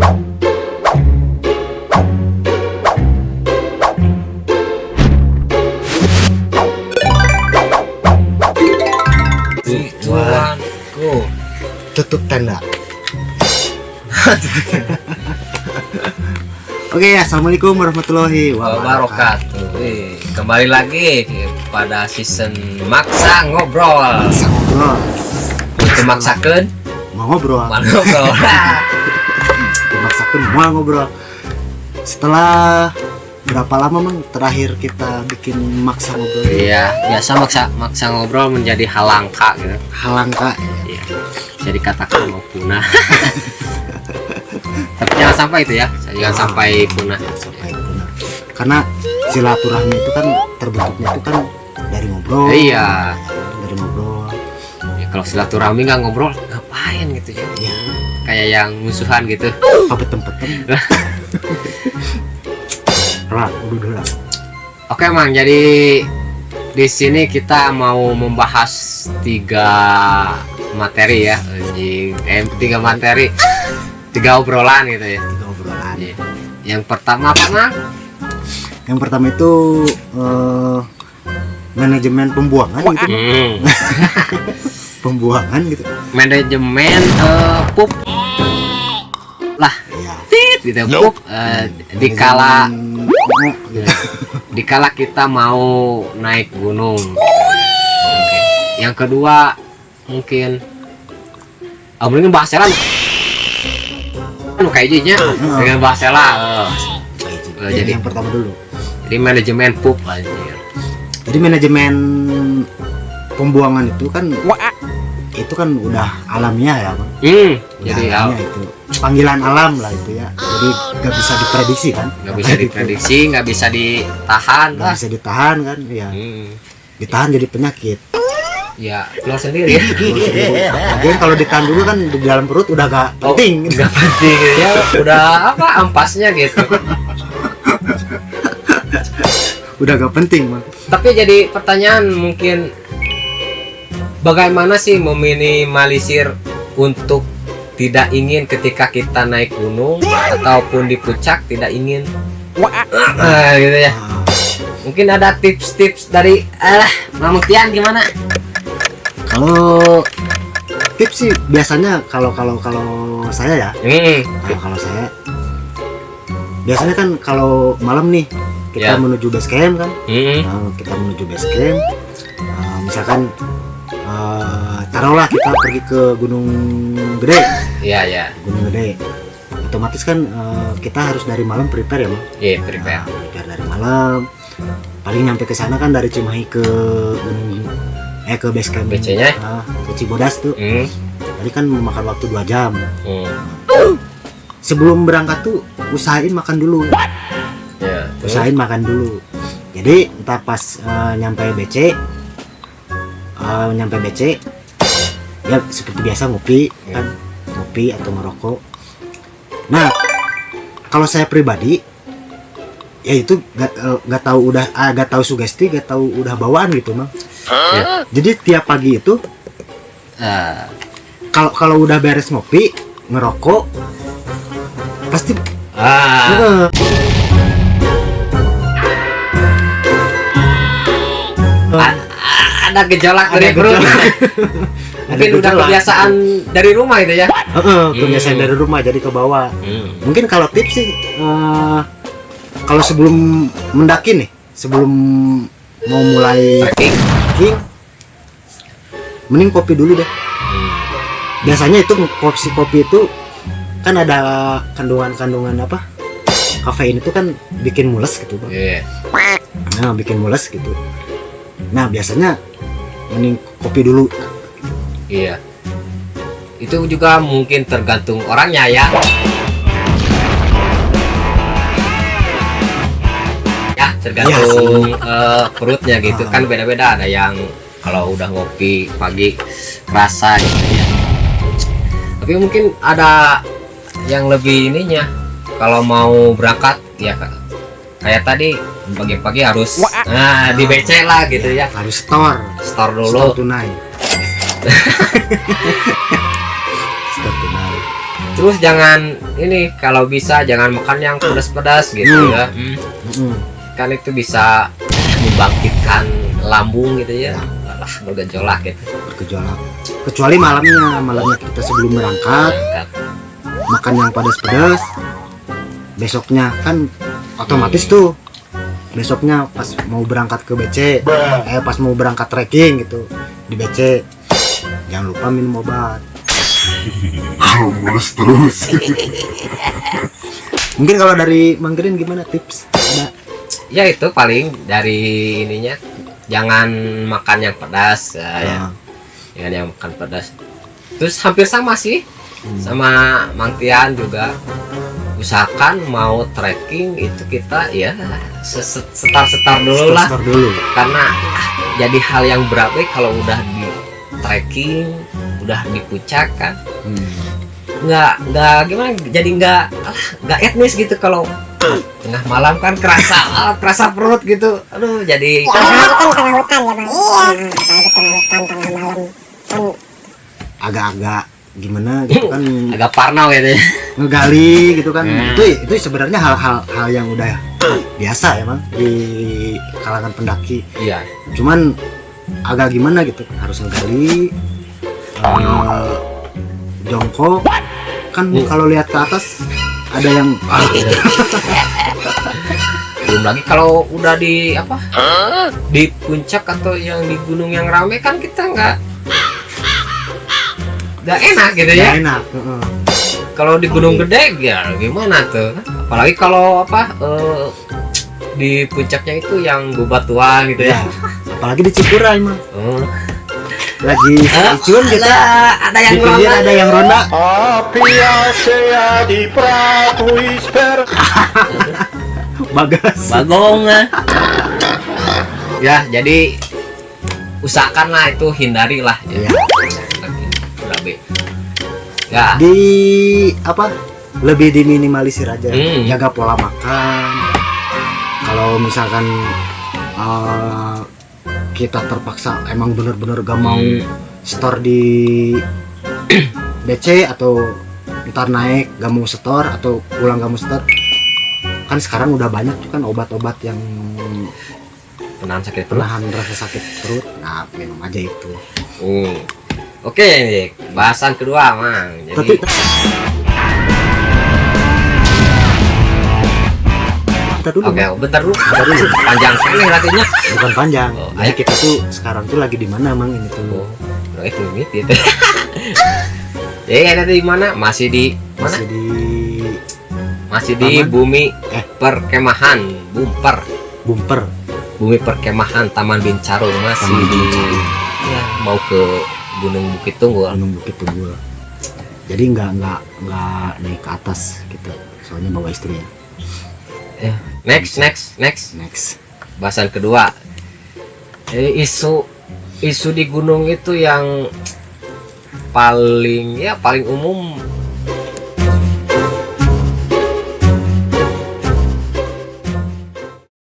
Tujuanku tutup tenda. Oke, assalamualaikum warahmatullahi wabarakatuh. Kembali lagi pada season Maksa Ngobrol. Maksa ngobrol. Untuk maksakeun Mau ngobrol. mau ngobrol. Maksakan mau ngobrol. Setelah berapa lama Mang terakhir kita bikin maksa ngobrol? Iya, biasa maksa ngobrol menjadi hal langka gitu. Hal langka. Iya. Jadi katakan mau punah. Tapi jangan sampai itu ya. Jangan sampai punah. Sampai punah. Karena silaturahmi itu kan terbentuknya itu kan dari ngobrol. Iya. Dari ngobrol. Ya, kalau silaturahmi nggak ngobrol, ngapain gitu ya? Ya, Kayak yang musuhan gitu. pempet-pempetan. Lah, udah. Oke Mang, jadi di sini kita mau membahas 3 materi ya, tiga materi, 3 obrolan gitu ya. 3 obrolan. Iya. Yang pertama apa Mang? Yang pertama itu manajemen pembuangan gitu. Pembuangan gitu. Manajemen pup lah, Ya. gitu pup dikala dikala kita mau naik gunung. Oke. Yang kedua mungkin mungkin bahasa lah kayak jinya dengan bahasa lah. Jadi yang pertama dulu. Jadi manajemen pup anjir. Jadi manajemen pembuangan itu kan udah alamiah ya, Bang. Jadi alamiah itu panggilan alam lah itu ya. Jadi nggak bisa diprediksi kan? nggak bisa diprediksi, nggak bisa ditahan Nggak lah. bisa ditahan kan? Ya. Ditahan jadi penyakit. Ya keluar sendiri. Lagian kalau ditahan dulu kan di dalam perut udah gak penting. Nggak penting ya, udah apa ampasnya gitu. Udah gak penting, Bang. Tapi jadi pertanyaan mungkin, bagaimana sih meminimalisir untuk tidak ingin ketika kita naik gunung ataupun di puncak tidak ingin gitu ya. Mungkin ada tips-tips dari Mamutian gimana? Kalau tips sih biasanya kalau saya ya. Kalau saya biasanya kan kalau malam nih kita menuju base camp kan. Kita menuju base camp. Misalkan taruhlah kita pergi ke Gunung Gede. Iya. Gunung Gede. Otomatis kan kita harus dari malam prepare ya, Bang. Iya, prepare. Prepare dari malam. Paling nyampe ke sana kan dari Cimahi ke Gunung ke base camp BC-nya ke Cibodas tuh. Tadi kan memakan waktu 2 jam. Sebelum berangkat tuh usahain makan dulu. Ya, Usahain makan dulu. Jadi entah pas nyampe BC ya seperti biasa ngopi kan, ngopi atau ngerokok. Nah, kalau saya pribadi ya itu gak tahu sugesti, gak tahu udah bawaan gitu, Bang. Ya. Jadi tiap pagi itu kalau udah beres ngopi, ngerokok pasti ada gejolak dari perut. Mungkin udah kebiasaan dari rumah itu ya. Kebiasaan dari rumah jadi ke bawah. Mungkin kalau tips sih kalau sebelum mendaki nih, sebelum mau mulai trekking, mending kopi dulu deh. Biasanya itu kopi itu kan ada kandungan apa? Kafein itu kan bikin mules gitu, Bang. Nah, bikin mules gitu. Nah, biasanya mending kopi dulu. Iya. Itu juga mungkin tergantung orangnya ya. Ya, tergantung perutnya gitu. Kan beda-beda, ada yang kalau udah ngopi pagi rasa gitu ya. Tapi mungkin ada yang lebih ininya. Kalau mau berangkat ya kayak tadi pagi-pagi harus di BC lah gitu ya. Harus store dulu. Store tunai. Store tunai. Terus jangan ini, kalau bisa jangan makan yang pedas-pedas gitu ya. Kan itu bisa membangkitkan lambung gitu ya. Alah, bergejolak gitu. Bergejolak. Kecuali malamnya kita sebelum berangkat makan yang pedas-pedas. Besoknya kan otomatis tuh. Besoknya pas mau berangkat ke BC, pas mau berangkat trekking gitu di BC, jangan lupa minum obat. Mulus terus. Mungkin kalau dari Mang Green gimana tips? Ada? Ya itu paling dari ininya, jangan makan yang pedas ya. Jangan yang makan pedas. Terus hampir sama sih sama Mang Tian juga. Usahakan mau trekking itu kita ya setar dulu lah. Setar dulu. Karena jadi hal yang berat kalau udah di trekking, udah di puncak kan. Nggak gimana, jadi nggak etnis gitu kalau tengah malam kan kerasa perut gitu. Aduh, jadi ya kan tengah hutan ya bang. Iya apalagi tengah hutan tengah malam kan agak-agak gimana gitu kan, agak parno gitu ya. ngegali gitu kan. Itu sebenarnya hal-hal yang udah biasa ya Bang di kalangan pendaki. Iya. Cuman agak gimana gitu, harus ngegali, jongkok kan. Kalau lihat ke atas ada yang Belum lagi kalau udah di di puncak atau yang di gunung yang rame kan kita nggak enak gitu ya. nggak enak. Kalau di gunung gede ya gimana tuh? Apalagi kalau di puncaknya itu yang bebatuan gitu ya. Apalagi di Cikuray mah lagi icun gitu, ada yang di pinggir ada yang ronda. Bagas Bagong. Ya, jadi usahakanlah itu, hindarilah ya. Ya. Di apa? Lebih diminimalisir aja. Jaga pola makan. Kalau misalkan kita terpaksa emang bener-bener gak mau store di BC atau ntar naik gak mau store atau pulang gak mau store, kan sekarang udah banyak tuh kan obat-obat yang Penahan sakit perut. penahan rasa sakit perut. Nah, minum aja itu. Oke, nih, bahasan kedua, Mang. Jadi bentar dulu. Panjang sekali artinya. Bukan panjang. Ayo kita tuh sekarang tuh lagi di mana Mang ini tuh? Itu gitu. Ada di mana? Masih di mana? Masih di bumi perkemahan Bumper. Bumi perkemahan Taman Bincarung, masih di ya, mau ke Gunung Bukit Tunggul. Jadi nggak naik ke atas gitu. Soalnya bawa istri ya. Next. Bahasan kedua. Isu di gunung itu yang paling umum